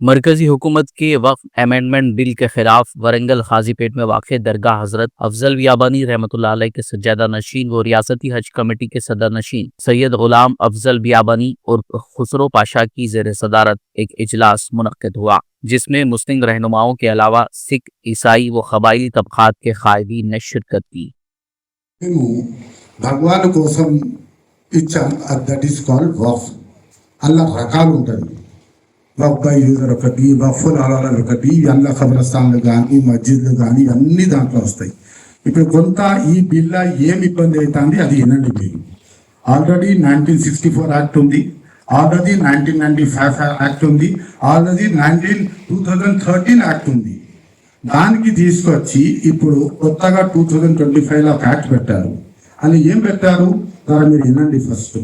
मरकजी हुकूमत के वक्फ अमेंडमेंट बिल के खिलाफ वरंगल खाजीपेट में वाक़ दरगाह हजरत अफजल बियाबानी रहमतुल्लाह अलैह के सज्जादा नशीन व रियासती हज कमेटी के सदर नशीन सैयद गुलाम अफजल बियाबानी और खुसरो पाशा की ज़ेर सदारत एक इजलास मुनक्किद हुआ, जिसमें मुस्लिम रहनुमाओं के अलावा सिख, ईसाई व कबायली तबक़ात के क़ायदीन ने शिरकत की। भगवान कोसम इच्छा दट इज कॉल्ड वक्फ अल्लाह रकाल ఉంటుంది వక్ఫ్ యూజర్ ఒకటి వక్ఫుల్ అలాలు ఒకటి అల్లా ఖబరస్థాన్లు కానీ మస్జిద్లు కానీ అన్ని దాంట్లో వస్తాయి. ఇప్పుడు కొంత ఈ బిల్ల ఏం ఇబ్బంది అవుతుంది అది వినండి మీరు. ఆల్రెడీ 1964 యాక్ట్ ఉంది, ఆల్రెడీ 1995 యాక్ట్ ఉంది, ఆల్రెడీ 2013 యాక్ట్ ఉంది. దానికి తీసుకొచ్చి ఇప్పుడు కొత్తగా 2025లో ఒక యాక్ట్ పెట్టారు. అని ఏం పెట్టారు దాన్ని మీరు వినండి. ఫస్ట్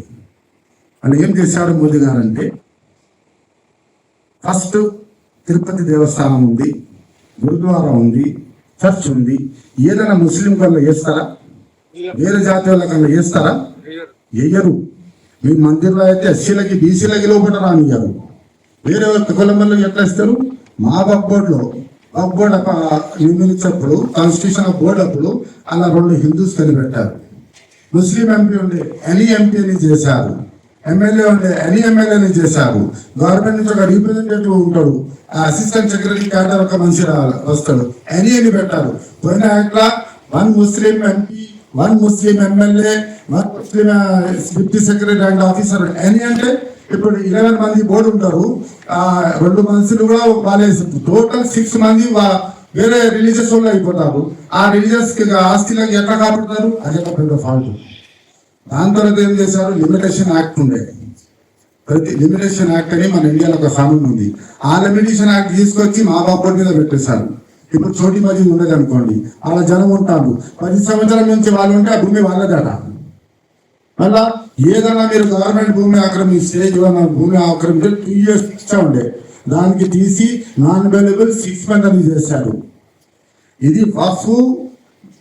అని ఏం చేశారు మోదీ గారు అంటే, ఫస్ట్ తిరుపతి దేవస్థానం ఉంది, గురుద్వారా ఉంది, చర్చ్ ఉంది. ఏదైనా ముస్లిం కల్లా వేస్తారా? వేరే జాతి వాళ్ళ కల్లా వేస్తారా? వేయరు. మీ మందిర్లో అయితే ఎస్సీలకి బీసీలకి లోపల రానియ్యారు. వేరే కులం వల్ల ఎట్లా ఇస్తారు? మా వక్ఫ్ బోర్డులో వక్ఫ్ బోర్డు నిర్మించినప్పుడు కాన్స్టిట్యూషన్ బోర్డు అప్పుడు అలా 2 హిందూస్ కనిపెట్టారు. ముస్లిం ఎంపీ ఉండే ఎనీ ఎంపీని చేశారు, ఎమ్మెల్యే ఉండే ఎనీ ఎమ్మెల్యేని చేశారు. గవర్నమెంట్ నుంచి ఒక రిప్రజెంటేటివ్ ఉంటాడు, అసిస్టెంట్ సెక్రటరీ క్యాడర్ ఒక మనిషి వస్తాడు, ఎనీ అని పెట్టారు. పోయిన యాక్ట్లా 1 Muslim MP, 1 Muslim MLA, 1 Muslim deputy secretary and officer any అంటే ఇప్పుడు 11 మంది బోర్డు ఉంటారు. 2 మనుషులు కూడా వాళ్ళే, టోటల్ 6 మంది వేరే రిలీజియస్ వాళ్ళు అయిపోతారు. ఆ రిలీజియస్ ఆస్తిలకు ఎట్లా కాపాడుతారు? అది ఒక పెద్ద ఫాల్ట్. దాని తర్వాత ఏం చేశారు? లిమిటేషన్ యాక్ట్ ఉండే, ప్రతి లిమిటేషన్ యాక్ట్ అని మన ఇండియాలో ఒక కానూన్ ఉంది. ఆ లిమిటేషన్ యాక్ట్ తీసుకొచ్చి మా బాపూర్ మీద పెట్టేశారు. ఇప్పుడు చోటి మజీద్ ఉండదు అనుకోండి, అలా జనం ఉంటారు. 10 సంవత్సరాల నుంచి వాళ్ళు ఉంటే ఆ భూమి వాళ్ళదట. మళ్ళా ఏదైనా మీరు గవర్నమెంట్ భూమి ఆక్రమిస్తే, భూమి ఆక్రమించే 2 years ఇచ్చా ఉండే, దానికి తీసి నాన్ అవైలబుల్ 6 months అని చేశారు. ఇది వక్ఫ్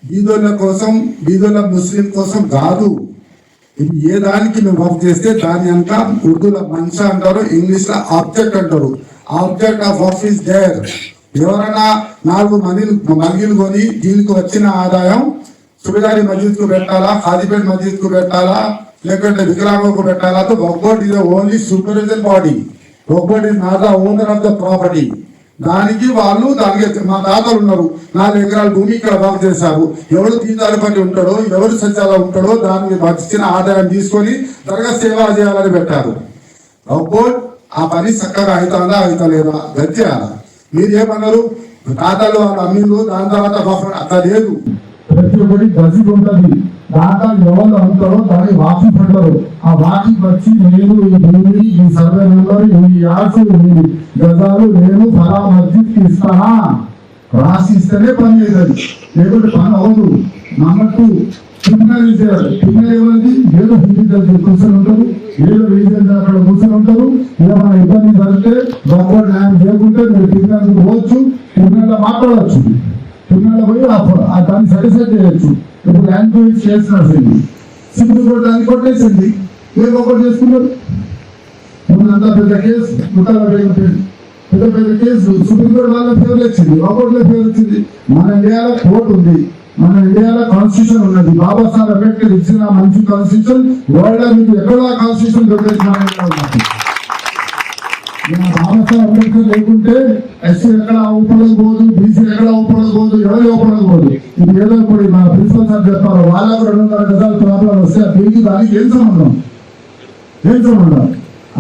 బీదోళ్ళ కోసం, బీదోళ్ళ ముస్లిం కోసం కాదు. ఇది ఏ దానికి మేము వక్ఫ్ చేస్తే దాని అంతా ఉర్దూలో మంచా అంటారు, ఇంగ్లీష్ లో ఆబ్జెక్ట్ అంటారు. Object of waqf is there. ఎవరైనా 4 మల్గిలు కొని దీనికి వచ్చిన ఆదాయం సుబేదారి మస్జిద్ కు పెట్టాలా, ఖాదీపేట్ మస్జిద్ కు పెట్టాలా, లేకుంటే వికలాంగులకు పెట్టాలా? తో Waqf board is only supervision body. Waqf board is not the owner of the property. దానికి వాళ్ళు దానికి మా తాతలు ఉన్నారు, 4 ఎకరాల భూమి ఇక్కడ బాగు చేశారు. ఎవరు దీనిదారి పని ఉంటాడో, ఎవరు సజ్జాలో ఉంటాడో దానికి వచ్చిన ఆదాయం తీసుకొని త్వరగా సేవ చేయాలని పెట్టారు. వక్ఫ్ బోర్డ్ ఆ పని చక్కగా అవుతుందా అవుతలేదా గచ్చేయాలా? మీరు ఏమన్నారు? తాతలు వాళ్ళ అమ్మీలు దాని తర్వాత అట్లా లేదు. ప్రతి ఒక్కటి గజీబ్ ఉంటుంది, దాంట్లో ఎవరు అంటారో దాన్ని వాకి పడతారు. ఆ వాకి వచ్చి నేను ఈ భూమి, ఈ సర్వే నెంబర్, ఈ యాడ్స్, ఈ గజాలు నేను ఫలా మస్జిద్కి ఇస్తానా రాసి ఇస్తేనే పని చేయాలి, లేకుంటే పని అవ్వదు. నమ్మట్టు క్రిమినల్ చేయాలి. క్రిమినల్ ఎవరిది? ఏదో హిందీ కూర్చొని ఉంటారు, ఏదో రీజన్ అక్కడ కూర్చొని ఉంటారు. ఏమైనా ఇబ్బంది జరిగితే గొప్ప న్యాయం చేయకుంటే మీరు క్రిమినల్ పోవచ్చు, క్రిమినల్ మాట్లాడవచ్చు, క్రిమినల్ పోయి దాన్ని సాటిస్ఫై చేయొచ్చు. ఇప్పుడు ల్యాండ్ చేస్తున్నారు, సింపుల్ కోర్టు దాన్ని కొట్టేసింది, ఒకటి చేసుకున్నారు. అంత పెద్ద కేసు, పెద్ద పెద్ద కేసు సుప్రీంకోర్టు వాళ్ళ ఫేవర్ వచ్చింది, ఒకటిలో ఫేవర్ వచ్చింది. మన ఇండియాలో కోర్టు ఉంది, మన ఇండియాలో కాన్స్టిట్యూషన్ ఉన్నది. బాబాసాహెబ్ అంబేద్కర్ ఇచ్చిన మంచి కాన్స్టిట్యూషన్ వరల్డ్ లో మీకు ఎక్కడో కాన్స్టిట్యూషన్ దొరికేసి బాబాసాహెబ్ అంబేద్కర్ లేకుంటే ఎస్సీ ఎక్కడ ఊపడకపోదు, బీసీ ఎక్కడ ఊపడకపోదు, ఎవరు ఊపడకపోదు. ఇది ఏదో ఇప్పుడు మన ప్రిన్సిపల్ సార్ చెప్పారు, వాళ్ళకు 200 గజాల ప్రాబ్లం వస్తే దీనికి దానికి ఏం సంబంధం? ఏం సంబంధం?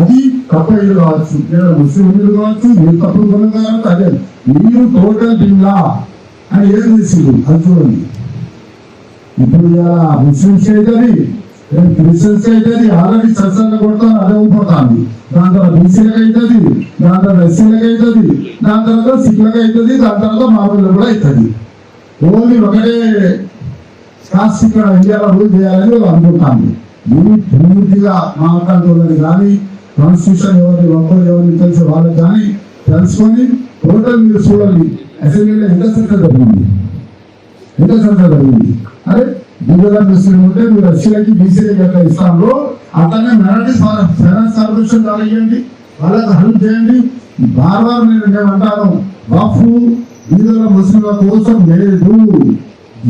అది తప్ప ఇల్లు కావచ్చు, లేదా ముస్లిం ఇల్లు కావచ్చు, మీరు తప్పుడు కొనం కావచ్చు. అదే మీరు టోటల్ బిల్లా అని ఏం చేసింది అది చూడండి. ఇప్పుడు ఇలా ముస్లింస్ అవుతుంది, క్రిస్టియన్స్ అవుతుంది, ఆల్రెడీ చర్చలు కొడతాను అదే ఊపోతాను. దాని తర్వాత బీసీలకు అవుతుంది, దాని తర్వాత ఎస్సీలకు అవుతుంది, దాని తర్వాత సిఖ్లకు అవుతుంది, దాని తర్వాత మామూలు కూడా అవుతుంది. ఓన్లీ ఒకటే కాస్ట్ ఇక్కడ ఇండియాలో రూల్ చేయాలని అనుకుంటాను. ఇది పూర్తిగా మాట్లాడుకోవాలి కానీ కాన్స్టిట్యూషన్ ఎవరిని తెలిసే వాళ్ళకి కానీ తెలుసుకొని టోటల్ మీరు చూడండి. అసెంబ్లీలో ఎంత చర్చ జరిగింది, అరే దిగుదల ముస్లిం ఉంటే మీరు ఎస్సీలకి బీసీలకి ఎట్లా ఇస్తాంలో అట్లానే మైనారిటీ ఫైనాన్స్ కార్పొరేషన్ రానియండి, వాళ్ళకు హెల్ప్ చేయండి. బార్ నేను అంటాను, వక్ఫ్ బీదల ముస్లింల కోసం లేదు.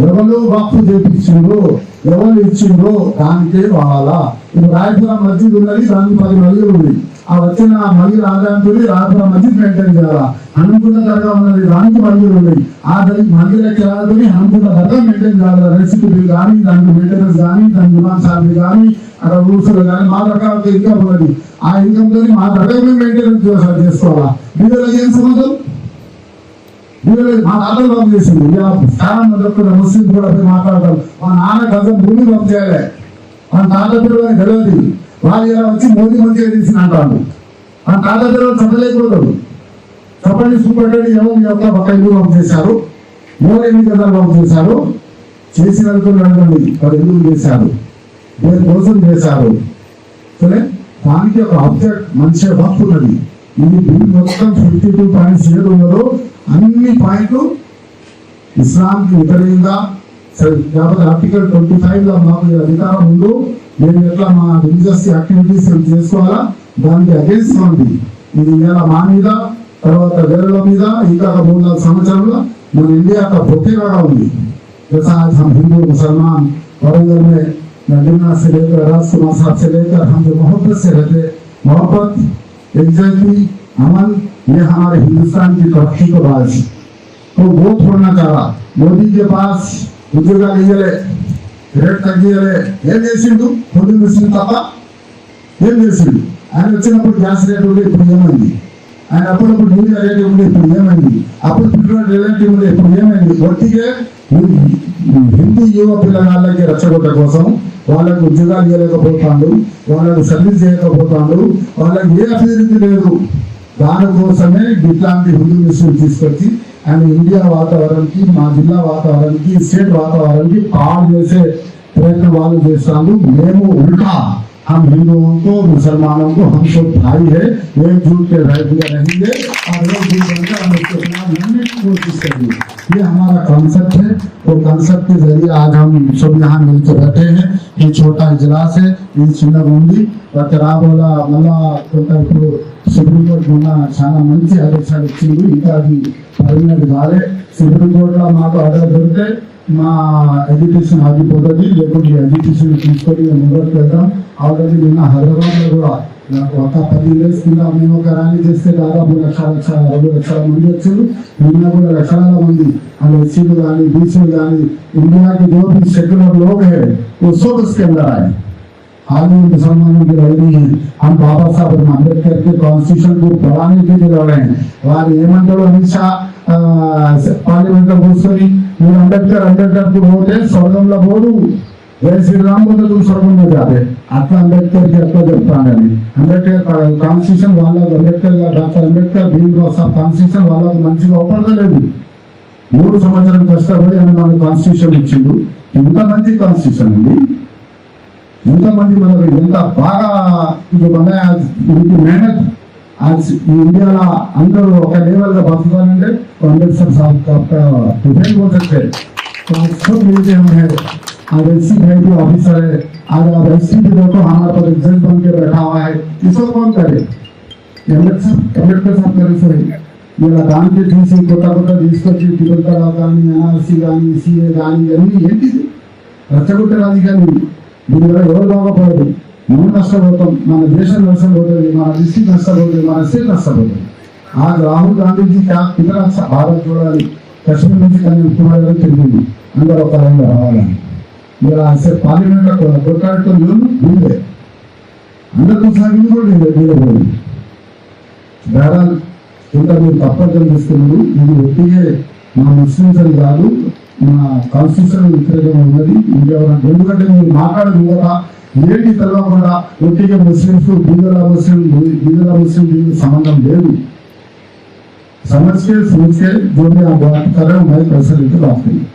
ఎవరు వక్ఫ్ చేపించిండ్రు, ఎవరు ఇచ్చిండ్రు దానికే వాడాలా. ఇప్పుడు రాయపురం మస్జిద్ ఉన్నది, దానికి 10 మస్జిద్ ఉంది. ఆ వచ్చిన మస్జిద్ ఆదాయంతో రాయపురం మస్జిద్ మెయింటైన్ చేయాలా. హనుమకొండ దర్గా ఉన్నది, దానికి మస్జిద్ ఉన్నాయి. ఆ మస్జిద్ కిరాయితో హనుమకొండ దర్గా మెయింటైన్ చేయాలి. రెసిపీ కానీ, దానికి మెయింటెనెన్స్ కానీ, దాని దిమాన్ సార్లు కానీ, అక్కడ రూల్స్లు కానీ, మా రకాల ఇన్కమ్ ఉన్నది. ఆ ఇన్కమ్ తో మా దర్గా మెయింటెనెన్స్ చేసుకోవాలా. వీళ్ళకి ఏం సంబంధం? మా తాతలు పంపు చేసింది. ఇలా చాలా మంది ముస్లిం కూడా మాట్లాడతారు, మా నాన్న గజం భూమి పంపు చేయాలి, మన తాత పిల్లలు తెలియదు. వాళ్ళు ఇలా వచ్చి మోదీ మంచిగా తీసిన అంటారు. మన తాత పిల్లలు చెప్పలేకూడదు. చెప్పండి, చూపెట్టండి ఎవరు యొక్క ఒక ఇల్లు పంపు చేశారు, మోదీ ఎన్ని గజాలు పంపు చేశారు, చేసిన అడగండి వాళ్ళు ఎందుకు చేశారు, దేని కోసం చేశారు. సరే, దానికి ఒక ఆబ్జెక్ట్ మంచిగా పంపు ఉన్నది. ఇది బిల్ మొత్తం 52 పాయింట్స్ ఏడు ఉన్నదో అన్ని పాయింట్లు ఇస్లాంకి వ్యతిరేకంగా. కాబట్టి ఆర్టికల్ 25 లో మాకు అధికారం ఉందో మేము ఎట్లా మా రిలీజియస్ యాక్టివిటీస్ చేసుకోవాలా, దానికి అగేన్స్ట్ ఉంది. ఇది ఇలా మా మీద, తర్వాత వేరేల మీద ఇంకా 3-4 సంవత్సరంలో మన ఇండియా का పొట్టేలాగా ఉంది. जैसा आज हम हिंदू मुसलमान वरंगल में नदीना से लेकर राजकुमार साहब से लेकर हम जो मोहब्बत से रहते, मोहब्बत एग्जैक्टली अमन, ये हमारे हिंदुस्तान की तरक्की को बाज तो वो छोड़ना चाहा. मोदी के पास उद्योगा लियले రేట్ తగ్గియలే, ఏం చేసిండు? పొద్దు మిషన్ తప్ప ఏం చేసిండు? ఆయన వచ్చినప్పుడు గ్యాస్ రేట్ ఉండే, ఇప్పుడు ఏమైంది? ఆయన అప్పుడప్పుడు యూరియా రేట్ ఉండే, ఇప్పుడు ఏమైంది? అప్పుడు పెట్రోల్ రేట్ ఉండే, ఇప్పుడు ఏమైంది? ఒట్టిగే హిందూ యువ పిల్లగాళ్ళకి రచ్చగొట్ట కోసం వాళ్ళకు ఉద్యోగాలు ఇవ్వలేకపోతాడు, వాళ్ళకు సర్వీస్ చేయకపోతాడు, వాళ్ళకి ఏ అభివృద్ధి లేదు. దానికోసమే ఇట్లాంటి హిందూ మిషన్ తీసుకొచ్చి ఆయన ఇండియా వాతావరణానికి, మా జిల్లా వాతావరణానికి, స్టేట్ వాతావరణానికి పాడు చేసే ప్రయత్నం వాళ్ళు చేస్తాను. మేము ఉల్టా हम हिंदुओं को, मुसलमानों को, हम सब भाई है, एकजुट के रहेंगे और एकजुट बनकर हम इसको चुनाव लड़ने की कोशिश करेंगे. ये हमारा कॉन्सेप्ट है. और कॉन्सेप्ट के जरिए आज हम सब यहाँ मिलकर बैठे हैं. ये छोटा इजलास है, ये చిన్న ఉంది. రాబోల మళ్ళా ఇప్పుడు సుప్రీంకోర్టు మొన్న చాలా మంచి ఆదేశాలు ఇచ్చింది. ఇంకా అది పరిణతి కాలే. సుప్రీంకోర్టులో మాకు ఆర్డర్ దొరికితే మా ఎడ్యుకేషన్ ఆగిపోతుంది, లేకుంటే ఎడ్యుకేషన్ తీసుకొని ముందుకు వెళ్తాం. ఆల్రెడీ నిన్న హైదరాబాద్లో కూడా ఒక 10 డేస్ కింద మేము ఒక ర్యాలీ చేస్తే దాదాపు 2 లక్షల మంది వచ్చారు. నిన్న కూడా లక్షల మంది అది ఎస్సీలు కానీ, బీసీలు కానీ, ఇండియాకి जो भी सेक्युलर लोग है वो सब उसके अंदर आए. आज मुसलमानों की लड़ाई है. हम बाबा साहब अम्बेडकर के कॉन्स्टिट्यूशन को बढ़ाने के लिए लड़ रहे हैं. వారు ఏమంటారు, అమిత్ షా పార్లమెంట్ లో కూర్చొని మీరు అంబేద్కర్ పోతే స్వర్గంలో పోదు, జై శ్రీరామ్ పోతే నువ్వు స్వర్గంలో కాదే, అట్లా అంబేద్కర్కి ఎట్లా చెప్తానని. అంబేద్కర్ కాన్స్టిట్యూషన్ వాళ్ళకు, అంబేద్కర్ డాక్టర్ అంబేద్కర్ భీమ్రావ్ సాబ్ కాన్స్టిట్యూషన్ వాళ్ళకు మంచిగా ఒప్పడలేదు. 3 సంవత్సరాలు కష్టపడి అని మనకు కాన్స్టిట్యూషన్ ఇచ్చిండు. ఇంత మంచి కాన్స్టిట్యూషన్ ఉంది, ఎంతమంది మనకు ఎంత బాగా ఇది మెహనత్. ఇండియాలో అందరూ ఒక లెవెల్గా బతకాలంటే అంబేద్కర్ సాబ్ डिफेंड हो सकते हैं. तो आज सब मिलते हैं. आज एससी भाई ऑफिसर है, आज आप एससी भी देखो हमारे पास जज बन के बैठा हुआ है. इसको कौन करे? अंबेडकर साहब करे. सही ఇలా దానికి తీసి కొత్త తీసుకొచ్చి తిరుగుతారా కానీ, ఎన్ఆర్సీ కానీ, సిఏ కానీ, ఇవన్నీ ఏంటిది? రచ్చగొట్టే రాజకీయాలు. దీనివల్ల ఎవరు బాగుపడదు? మనం నష్టపోతాం, మన దేశం నష్టపోతుంది, మన డిస్ట్రిక్ట్ నష్టపోతుంది, మన స్టేట్ నష్టపోతుంది. आज राहुल गांधी जी क्या कितना अच्छा भारत जोड़ाली, कश्मीर నుంచి కన్యాకుమారి తిరిగింది, అందరూ ఒక రంగు రావాలని. ఇలా అసలు పార్లమెంట్లో కొట్లాడుతూ వీళ్ళే అందరితో సాగింది కూడా వీళ్ళపోయింది. బేరాలు ఇంకా మీరు తప్పర్థం చేస్తున్నారు. ఇది ఒట్టిగే మా ముస్లిమ్స్ అని కాదు, మా కాన్స్టిట్యూషన్ వ్యతిరేకంగా ఉన్నది. ఎందుకంటే మీరు మాట్లాడదు కూడా ఏంటి తెలవకుండా ఒట్టిగా ముస్లిమ్స్ బీదల ముస్లిం దీనికి సంబంధం లేదు. समझ के सोच के जो भी आप बात कर रहे हो, मैं पैसे लेकर बात करिए.